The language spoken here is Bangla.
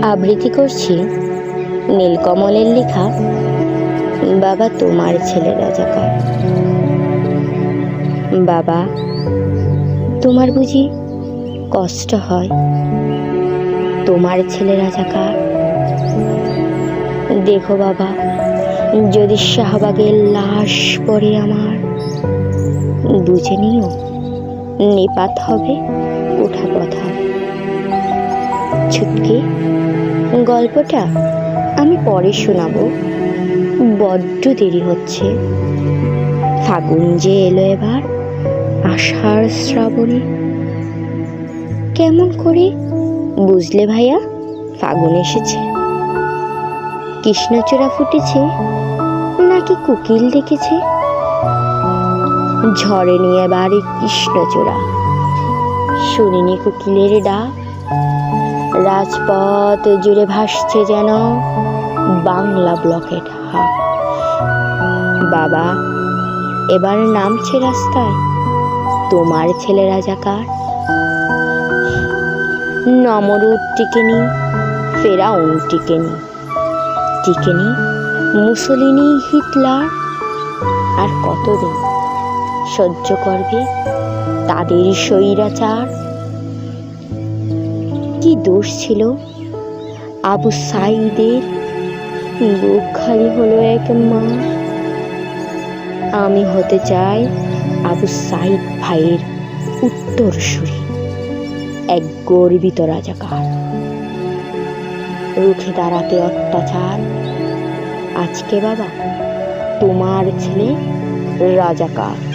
আবৃত্তি করছি নীলকমলের লেখা বাবা তোমার ছেলে রাজাকার। বাবা, তোমার বুঝি কষ্ট হয়? তোমার ছেলে রাজাকার। দেখো বাবা, যদি শাহবাগের লাশ পড়ে আমার, বুঝে নিও নিপাত হবে ওঠা কথা। ছুটকি, গল্পটা আমি পরে শোনাবো, বড্ড দেরি হচ্ছে। ফাগুন যে এলো এবার, আষাঢ় শ্রাবণে। কেমন করে বুঝলে ভাইয়া ফাগুন এসেছে? কৃষ্ণচূড়া ফুটেছে নাকি কোকিল ডেকেছে? ঝড়ে নিয়ে এবার কৃষ্ণচূড়া, শুনিনি কোকিলের ডাক। রাজপথ জুড়ে ভাসছে যেন বাংলা ব্লকের হাক। বাবা, এবার নামছে রাস্তায় তোমার ছেলে রাজাকার। নমরুদ টিকেনি, ফেরাউন টিকেনি, টিকেনি মুসলিনি, হিটলার। আর কতদিন সহ্য করবে তাদের স্বৈরাচার? কি দোষ ছিল আবু সাঈদের? বুক খালি হলো এক মা। আমি হতে চাই আবু সাঈদ ভাইয়ের উত্তরসূরি, এক গর্বিত রাজাকার। রুখে দাঁড়াতে অত্যাচার। আজকে বাবা তোমার ছেলে রাজাকার।